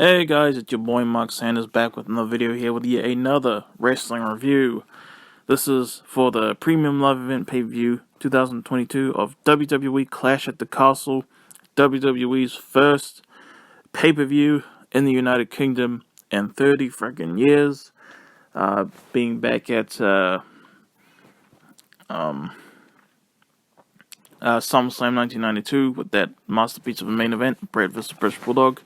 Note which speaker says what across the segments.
Speaker 1: Hey guys, it's your boy Mark Sanders back with another video here with yet another wrestling review. This is for the Premium Live Event Pay-Per-View 2022 of WWE Clash at the Castle, WWE's first pay-per-view in the United Kingdom in 30 freaking years. Being back at SummerSlam 1992 with that masterpiece of a main event, Brad vs. British Bulldog.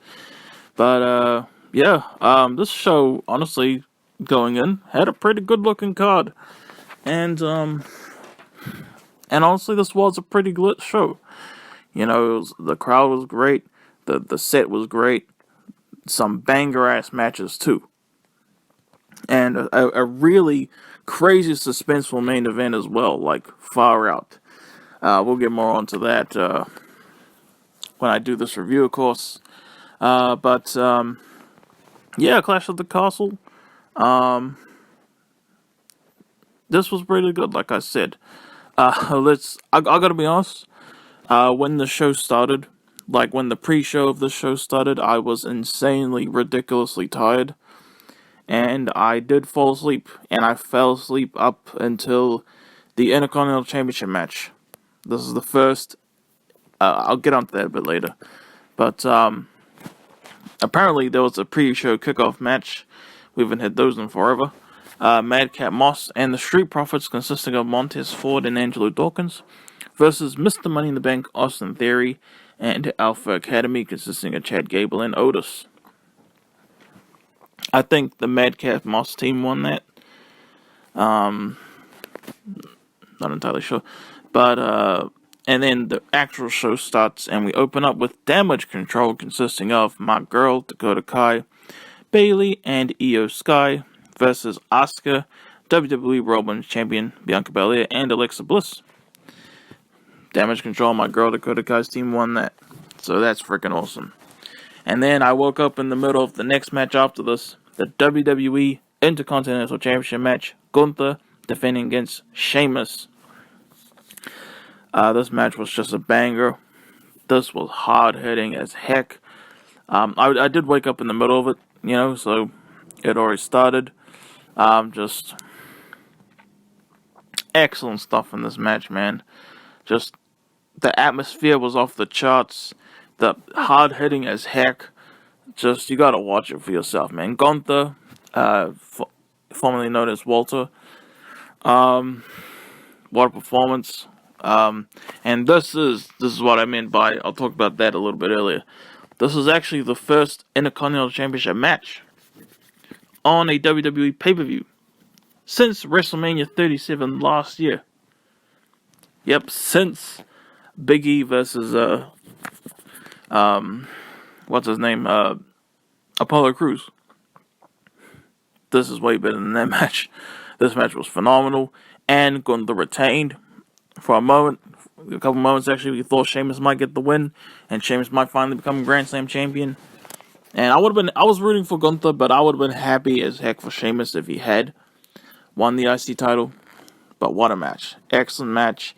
Speaker 1: But, this show, honestly, going in, had a pretty good looking card. And honestly, this was a pretty lit show. You know, the crowd was great, the set was great, some banger-ass matches, too. And a really crazy, suspenseful main event as well, like, far out. We'll get more onto that, when I do this review, of course. Clash of the Castle. This was pretty good, like I said. I gotta be honest. When the show started, like when the pre-show of the show started, I was insanely, ridiculously tired. And I did fall asleep. And I fell asleep up until the Intercontinental Championship match. This is the first. I'll get onto that a bit later. But, apparently, there was a pre-show kickoff match. We haven't had those in forever. Madcap Moss and the Street Profits, consisting of Montez Ford and Angelo Dawkins, versus Mr. Money in the Bank, Austin Theory, and Alpha Academy, consisting of Chad Gable and Otis. I think the Madcap Moss team won that. Not entirely sure. But, and then the actual show starts, and we open up with Damage Control, consisting of my girl, Dakota Kai, Bayley, and Io Sky, versus Asuka, WWE World Women's Champion, Bianca Belair, and Alexa Bliss. Damage Control, my girl, Dakota Kai's team won that. So that's freaking awesome. And then I woke up in the middle of the next match after this, the WWE Intercontinental Championship match, Gunther defending against Sheamus. This match was just a banger. This was hard-hitting as heck. I did wake up in the middle of it, you know, so it already started. Just excellent stuff in this match, man. Just the atmosphere was off the charts. The hard-hitting as heck. Just, you gotta watch it for yourself, man. Gunther, formerly known as Walter. What a performance. And this is what I meant by, I'll talk about that a little bit earlier. This is actually the first Intercontinental Championship match on a WWE pay-per-view since WrestleMania 37 last year. Yep, since Big E versus, what's his name, Apollo Crews. This is way better than that match. This match was phenomenal, and Gunther retained. For a couple moments actually, we thought Sheamus might get the win, and Sheamus might finally become Grand Slam champion. And I was rooting for Gunther, but I would have been happy as heck for Sheamus if he had won the IC title. But what a match. Excellent match.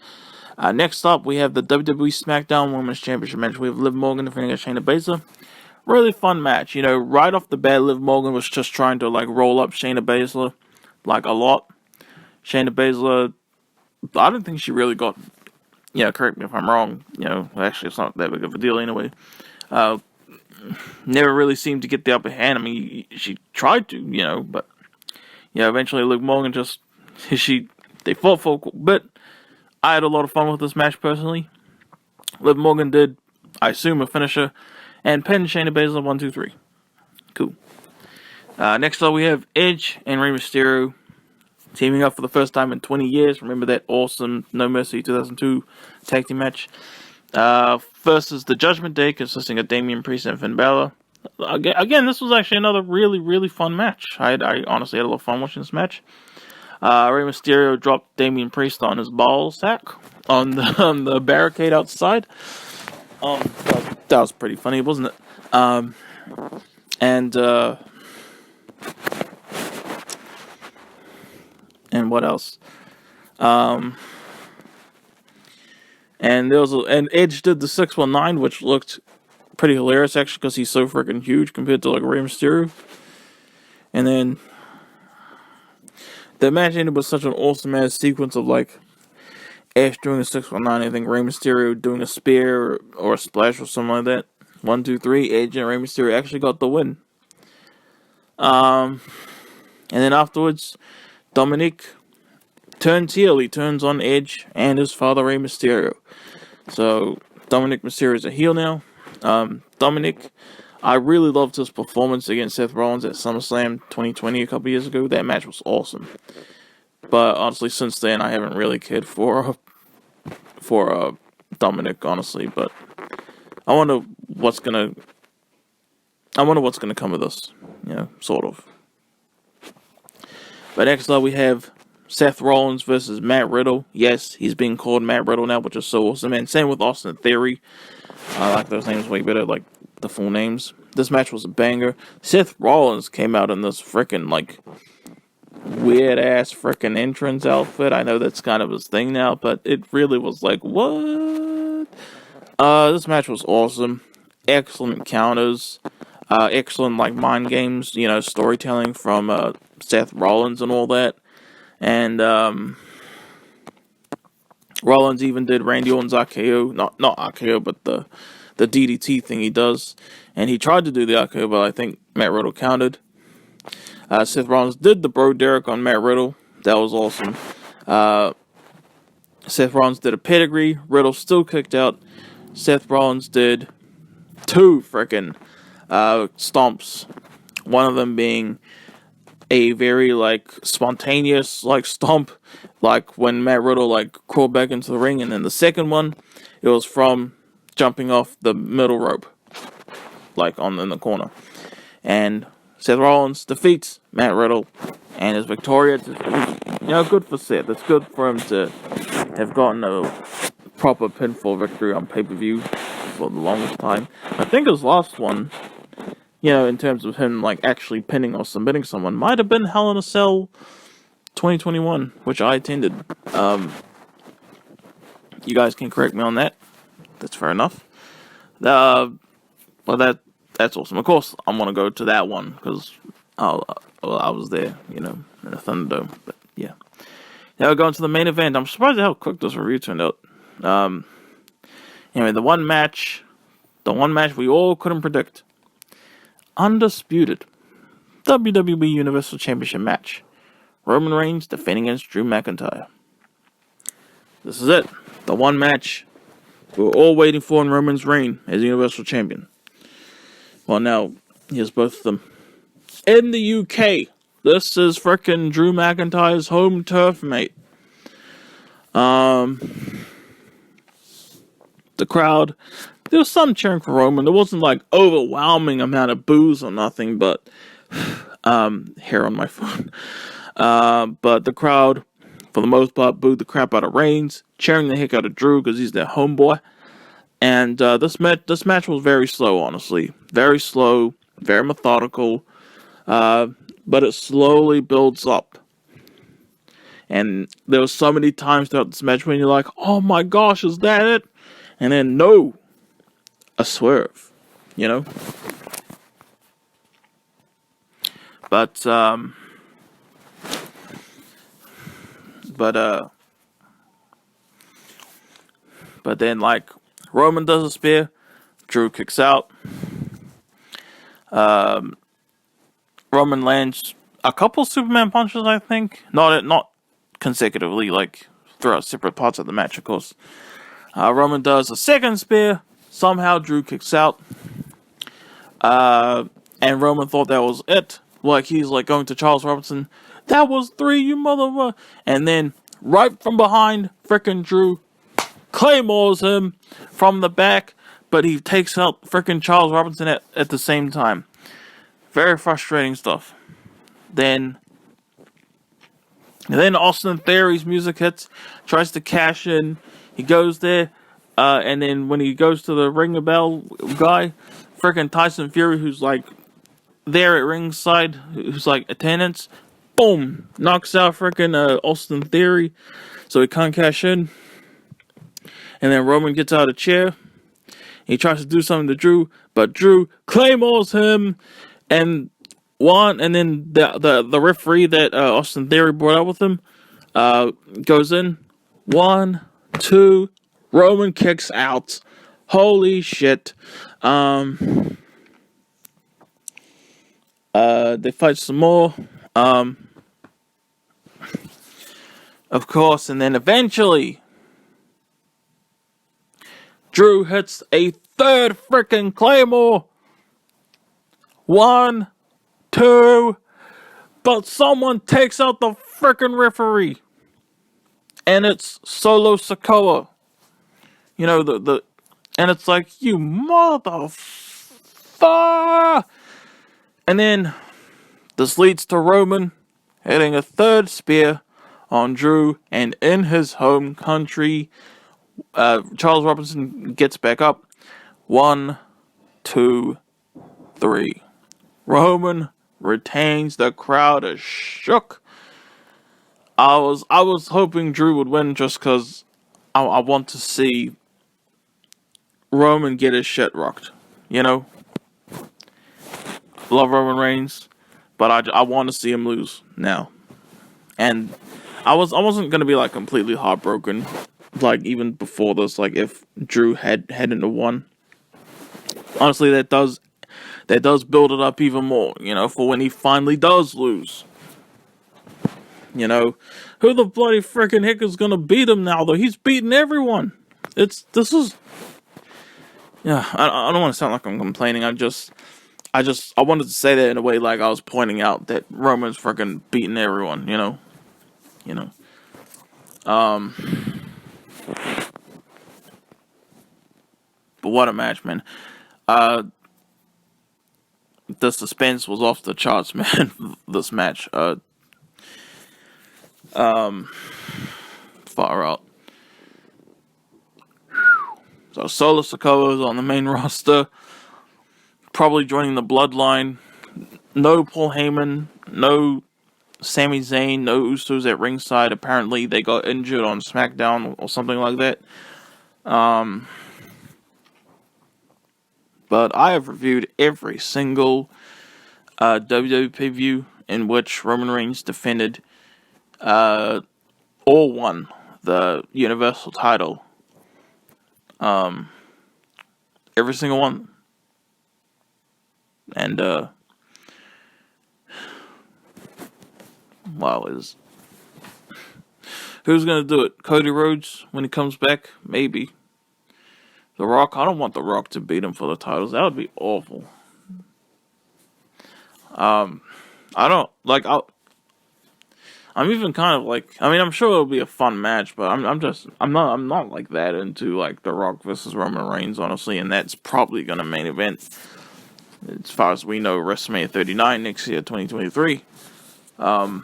Speaker 1: Next up, we have the WWE Smackdown Women's Championship match. We have Liv Morgan defending against Shayna Baszler. Really fun match. You know, right off the bat, Liv Morgan was just trying to, like, roll up Shayna Baszler, like, a lot. Shayna Baszler, I don't think she really got, correct me if I'm wrong, actually it's not that big of a deal anyway. Never really seemed to get the upper hand. I mean, she tried to, but, eventually Liv Morgan they fought for a bit. I had a lot of fun with this match personally. Liv Morgan did, I assume, a finisher, and pinned Shayna Baszler 1, 2, 3. Cool. Next up we have Edge and Rey Mysterio teaming up for the first time in 20 years. Remember that awesome No Mercy 2002 tag team match? Versus the Judgment Day, consisting of Damian Priest and Finn Bálor. Again, this was actually another really, really fun match. I honestly had a lot of fun watching this match. Rey Mysterio dropped Damian Priest on his ball sack on the barricade outside. That was pretty funny, wasn't it? And what else? And Edge did the 619, which looked pretty hilarious, actually, because he's so freaking huge compared to, like, Rey Mysterio. And then the match ended with such an awesome-ass sequence of, like, Ash doing a 619, I think Rey Mysterio doing a spear or a splash or something like that. 1, 2, 3, Edge and Rey Mysterio actually got the win. And then afterwards, Dominic turns heel. He turns on Edge and his father, Rey Mysterio. So, Dominic Mysterio is a heel now. Dominic, I really loved his performance against Seth Rollins at SummerSlam 2020 a couple years ago. That match was awesome. But honestly, since then, I haven't really cared for Dominic, honestly. But I wonder what's gonna come of this. Sort of. But next up, we have Seth Rollins versus Matt Riddle. Yes, he's being called Matt Riddle now, which is so awesome. And same with Austin Theory. I like those names way better, like the full names. This match was a banger. Seth Rollins came out in this freaking, like, weird-ass freaking entrance outfit. I know that's kind of his thing now, but it really was like, what? This match was awesome. Excellent counters. Excellent, like, mind games, storytelling from Seth Rollins and all that. And Rollins even did Randy Orton's RKO. Not RKO, but the DDT thing he does. And he tried to do the RKO, but I think Matt Riddle countered. Seth Rollins did the Bro Derek on Matt Riddle. That was awesome. Seth Rollins did a pedigree. Riddle still kicked out. Seth Rollins did 2 freaking stomps. One of them being a very, like, spontaneous, like, stomp, like when Matt Riddle, like, crawled back into the ring. And then the second one, it was from jumping off the middle rope, like, in the corner. And Seth Rollins defeats Matt Riddle and is victorious. Good for Seth. It's good for him to have gotten a proper pinfall victory on pay-per-view for the longest time. I think his last one, in terms of him, like, actually pinning or submitting someone, might have been Hell in a Cell 2021, which I attended. You guys can correct me on that. That's fair enough. Well, that's awesome. Of course, I'm going to go to that one, because I was there, in the Thunderdome. But, yeah. Now we're going to the main event. I'm surprised at how quick this review turned out. Anyway, the one match we all couldn't predict. Undisputed WWE Universal Championship match. Roman Reigns defending against Drew McIntyre. This is it. The one match we were all waiting for in Roman's reign as Universal Champion. Well, now, here's both of them. In the UK, this is frickin' Drew McIntyre's home turf, mate. The crowd, there was some cheering for Roman. There wasn't, like, overwhelming amount of boos or nothing, but hair on my phone. But the crowd, for the most part, booed the crap out of Reigns, cheering the heck out of Drew because he's their homeboy. And this match was very slow, honestly. Very slow, very methodical, but it slowly builds up. And there were so many times throughout this match when you're like, oh my gosh, is that it? And then, no, a swerve, But then, like, Roman does a spear, Drew kicks out. Roman lands a couple Superman punches, I think. Not consecutively, like, throughout separate parts of the match, of course. Roman does a second spear. Somehow Drew kicks out. And Roman thought that was it. Like, he's, like, going to Charles Robinson. That was 3, you motherfucker. And then, right from behind, frickin' Drew claymores him from the back. But he takes out frickin' Charles Robinson at the same time. Very frustrating stuff. Then Austin Theory's music hits. Tries to cash in. He goes there. And then when he goes to the ring the bell guy, frickin' Tyson Fury, who's, like, there at ringside, who's, like, attendance, boom, knocks out frickin' Austin Theory, so he can't cash in. And then Roman gets out of the chair, He tries to do something to Drew, but Drew claymores him, and then the referee that Austin Theory brought up with him goes in. 1, 2, Roman kicks out. Holy shit. They fight some more. Of course, and then eventually Drew hits a third freaking Claymore. 1, 2, but someone takes out the freaking referee. And it's Solo Sikoa. You know, and it's like, you motherfucker. And then this leads to Roman hitting a third spear on Drew, and in his home country, Charles Robinson gets back up. 1, 2, 3. Roman retains. The crowd is shook. I was hoping Drew would win just because I want to see Roman get his shit rocked. You know? Love Roman Reigns, but I want to see him lose now. And I wasn't gonna be like completely heartbroken, like even before this, like if Drew hadn't won. Honestly, that does build it up even more, you know, for when he finally does lose. You know, who the bloody freaking heck is gonna beat him now? Though he's beating everyone. I don't want to sound like I'm complaining. I wanted to say that in a way like I was pointing out that Roman's freaking beating everyone. You know. But what a match, man. The suspense was off the charts, man. This match. Far out. So Solo Sikoa is on the main roster. Probably joining the Bloodline. No Paul Heyman. No Sami Zayn. No Usos at ringside. Apparently they got injured on Smackdown or something like that. But I have reviewed every single WWE pay-per-view in which Roman Reigns defended or won the Universal title. Every single one. And wow, who's gonna do it? Cody Rhodes when he comes back? Maybe. The Rock? I don't want The Rock to beat him for the titles. That would be awful. I'm even kind of like, I mean, I'm sure it'll be a fun match, but I'm not like that into like The Rock versus Roman Reigns, honestly, and that's probably gonna main event, as far as we know, WrestleMania 39 next year, 2023. But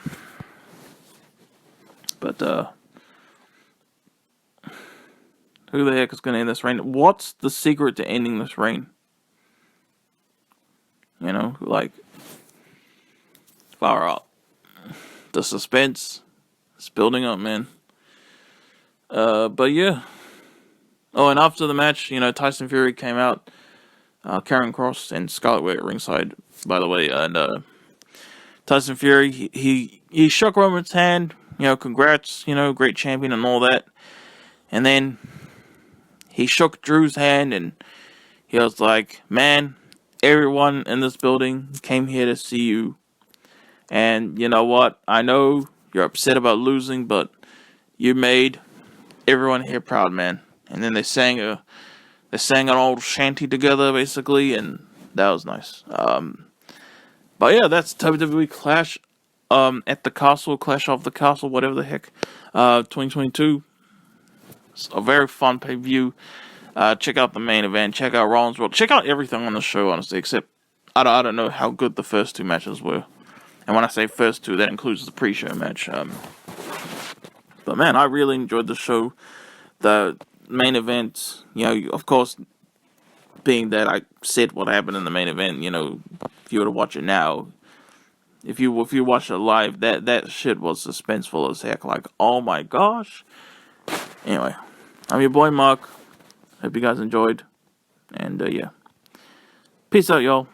Speaker 1: who the heck is gonna end this reign? What's the secret to ending this reign? You know, like, far out. The suspense is building up, man. But yeah. Oh, and after the match, you know, Tyson Fury came out. Karen Cross and Scarlett were at ringside, by the way. And Tyson Fury, he shook Roman's hand. You know, congrats, you know, great champion and all that. And then he shook Drew's hand and he was like, man, everyone in this building came here to see you. And you know what? I know you're upset about losing, but you made everyone here proud, man. And then they sang an old shanty together, basically, and that was nice. But yeah, that's WWE Clash at the Castle, Clash of the Castle, whatever the heck. 2022. It's a very fun pay-per-view. Check out the main event. Check out Rollins World. Check out everything on the show, honestly, except I don't know how good the first two matches were. And when I say first two, that includes the pre-show match. But man, I really enjoyed the show. The main event, you know, of course, being that I said what happened in the main event, you know, if you were to watch it now, if you watch it live, that shit was suspenseful as heck. Like, oh my gosh. Anyway, I'm your boy Mark. Hope you guys enjoyed. And yeah. Peace out, y'all.